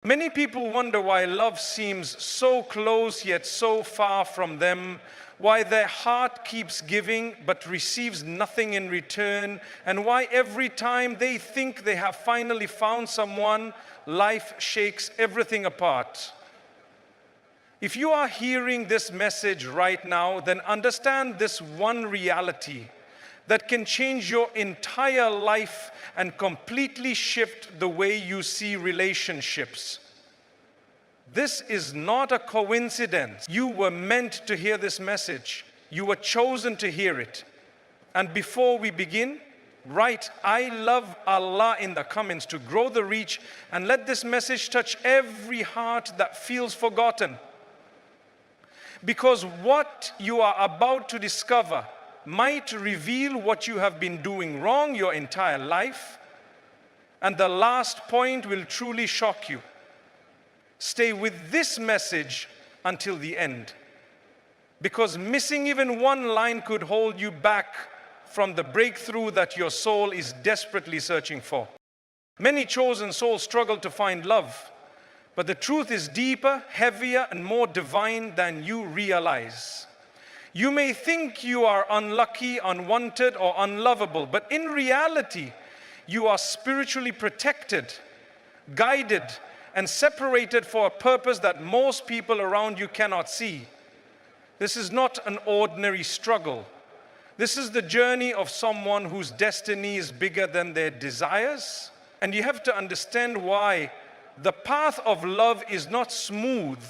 Many people wonder why love seems so close yet so far from them, why their heart keeps giving but receives nothing in return, and why every time they think they have finally found someone, life shakes everything apart. If you are hearing this message right now, then understand this one reality that can change your entire life and completely shift the way you see relationships. This is not a coincidence. You were meant to hear this message. You were chosen to hear it. And before we begin, write "I love Allah" in the comments to grow the reach, and let this message touch every heart that feels forgotten. Because what you are about to discover might reveal what you have been doing wrong your entire life, and the last point will truly shock you. Stay with this message until the end, because missing even one line could hold you back from the breakthrough that your soul is desperately searching for. Many chosen souls struggle to find love, but the truth is deeper, heavier, and more divine than you realize. You may think you are unlucky, unwanted, or unlovable, but in reality, you are spiritually protected, guided, and separated for a purpose that most people around you cannot see. This is not an ordinary struggle. This is the journey of someone whose destiny is bigger than their desires. And you have to understand why the path of love is not smooth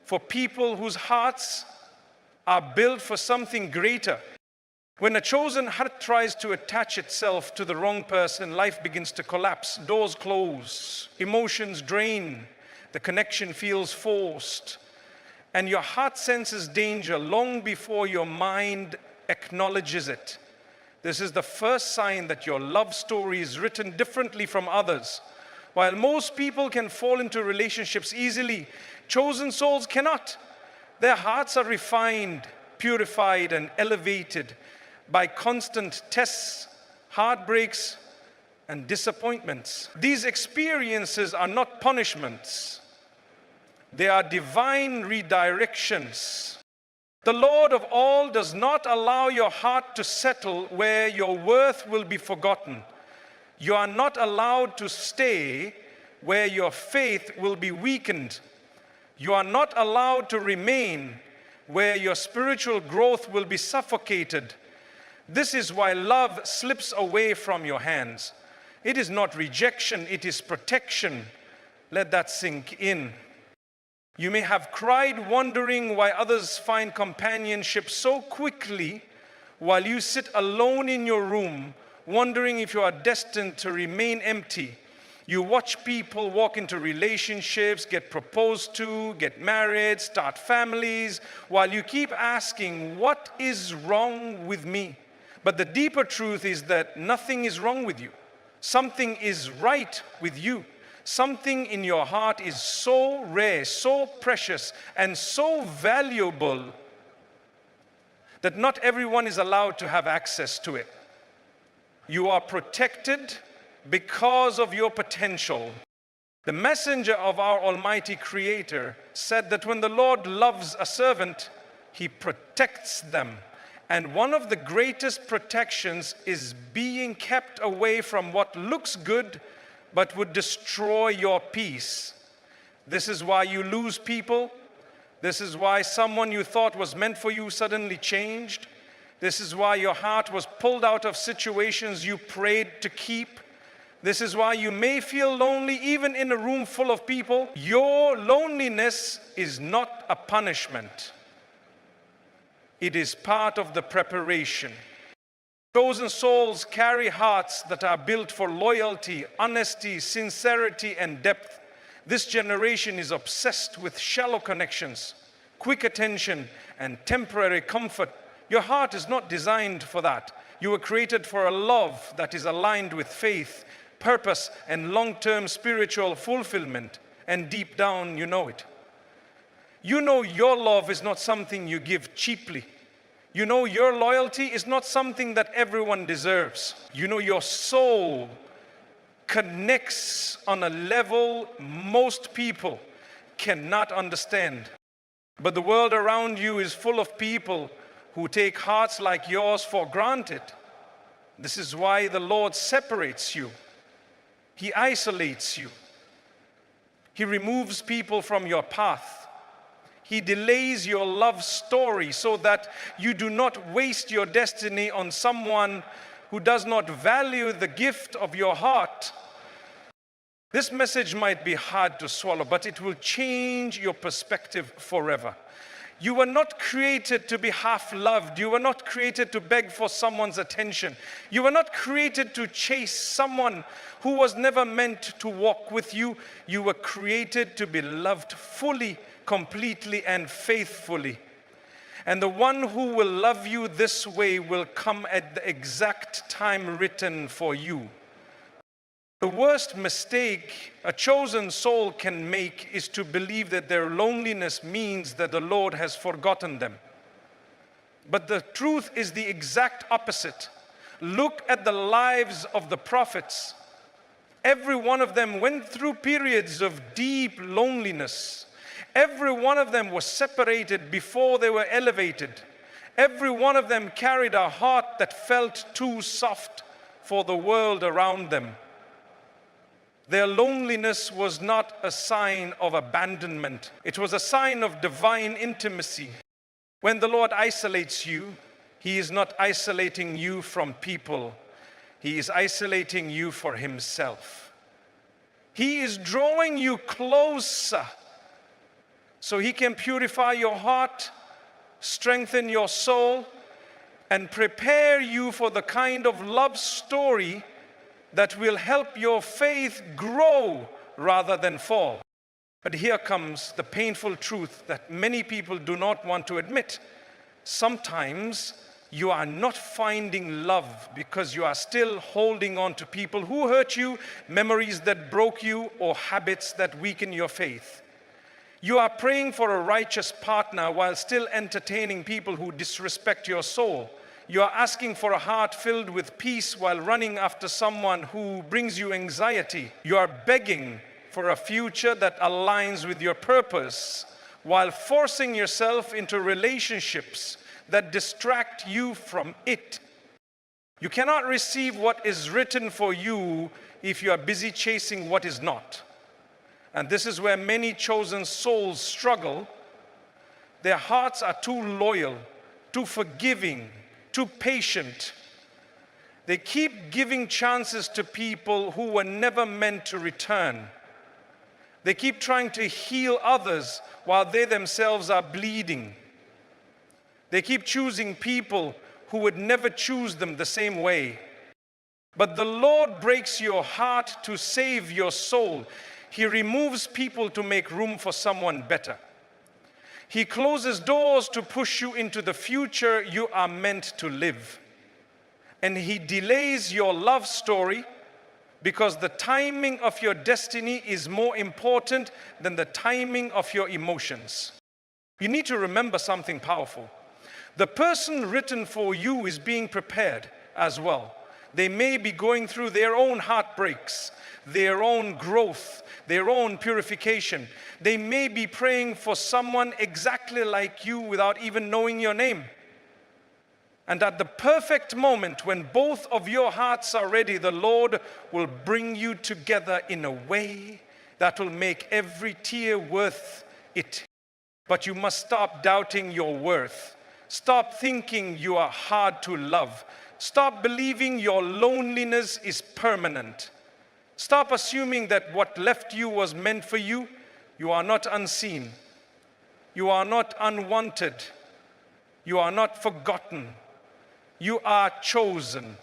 for people whose hearts are built for something greater. When a chosen heart tries to attach itself to the wrong person, life begins to collapse, doors close, emotions drain, the connection feels forced, and your heart senses danger long before your mind acknowledges it. This is the first sign that your love story is written differently from others. While most people can fall into relationships easily, chosen souls cannot. Their hearts are refined, purified, and elevated by constant tests, heartbreaks, and disappointments. These experiences are not punishments. They are divine redirections. The Lord of all does not allow your heart to settle where your worth will be forgotten. You are not allowed to stay where your faith will be weakened. You are not allowed to remain where your spiritual growth will be suffocated. This is why love slips away from your hands. It is not rejection, it is protection. Let that sink in. You may have cried wondering why others find companionship so quickly while you sit alone in your room, wondering if you are destined to remain empty. You watch people walk into relationships, get proposed to, get married, start families, while you keep asking, what is wrong with me? But the deeper truth is that nothing is wrong with you. Something is right with you. Something in your heart is so rare, so precious, and so valuable that not everyone is allowed to have access to it. You are protected because of your potential. The messenger of our Almighty Creator said that when the Lord loves a servant, He protects them. And one of the greatest protections is being kept away from what looks good but would destroy your peace. This is why you lose people. This is why someone you thought was meant for you suddenly changed. This is why your heart was pulled out of situations you prayed to keep. This is why you may feel lonely even in a room full of people. Your loneliness is not a punishment. It is part of the preparation. Chosen souls carry hearts that are built for loyalty, honesty, sincerity, and depth. This generation is obsessed with shallow connections, quick attention, and temporary comfort. Your heart is not designed for that. You were created for a love that is aligned with faith, purpose, and long-term spiritual fulfillment. And deep down, you know it. You know your love is not something you give cheaply. You know your loyalty is not something that everyone deserves. You know your soul connects on a level most people cannot understand. But the world around you is full of people who take hearts like yours for granted. This is why the Lord separates you. He isolates you. He removes people from your path. He delays your love story so that you do not waste your destiny on someone who does not value the gift of your heart. This message might be hard to swallow, but it will change your perspective forever. You were not created to be half-loved. You were not created to beg for someone's attention. You were not created to chase someone who was never meant to walk with you. You were created to be loved fully, completely, and faithfully. And the one who will love you this way will come at the exact time written for you. The worst mistake a chosen soul can make is to believe that their loneliness means that the Lord has forgotten them. But the truth is the exact opposite. Look at the lives of the prophets. Every one of them went through periods of deep loneliness. Every one of them was separated before they were elevated. Every one of them carried a heart that felt too soft for the world around them. Their loneliness was not a sign of abandonment. It was a sign of divine intimacy. When the Lord isolates you, He is not isolating you from people. He is isolating you for Himself. He is drawing you closer so He can purify your heart, strengthen your soul, and prepare you for the kind of love story that will help your faith grow rather than fall. But here comes the painful truth that many people do not want to admit. Sometimes you are not finding love because you are still holding on to people who hurt you, memories that broke you, or habits that weaken your faith. You are praying for a righteous partner while still entertaining people who disrespect your soul. You are asking for a heart filled with peace while running after someone who brings you anxiety. You are begging for a future that aligns with your purpose while forcing yourself into relationships that distract you from it. You cannot receive what is written for you if you are busy chasing what is not. And this is where many chosen souls struggle. Their hearts are too loyal, too forgiving, too patient. They keep giving chances to people who were never meant to return. They keep trying to heal others while they themselves are bleeding. They keep choosing people who would never choose them the same way. But the Lord breaks your heart to save your soul. He removes people to make room for someone better. He closes doors to push you into the future you are meant to live. And He delays your love story because the timing of your destiny is more important than the timing of your emotions. You need to remember something powerful. The person written for you is being prepared as well. They may be going through their own heartbreaks, their own growth, their own purification. They may be praying for someone exactly like you without even knowing your name. And at the perfect moment when both of your hearts are ready, the Lord will bring you together in a way that will make every tear worth it. But you must stop doubting your worth. Stop thinking you are hard to love. Stop believing your loneliness is permanent. Stop assuming that what left you was meant for you. You are not unseen. You are not unwanted. You are not forgotten. You are chosen.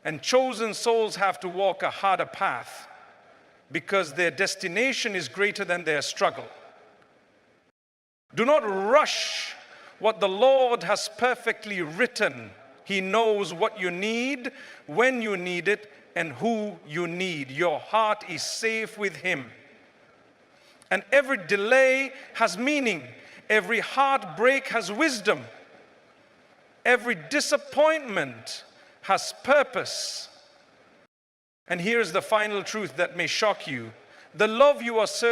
And chosen souls have to walk a harder path because their destination is greater than their struggle. Do not rush what the Lord has perfectly written. He knows what you need, when you need it, and who you need. Your heart is safe with Him. And every delay has meaning. Every heartbreak has wisdom. Every disappointment has purpose. And here's the final truth that may shock you. The love you are searching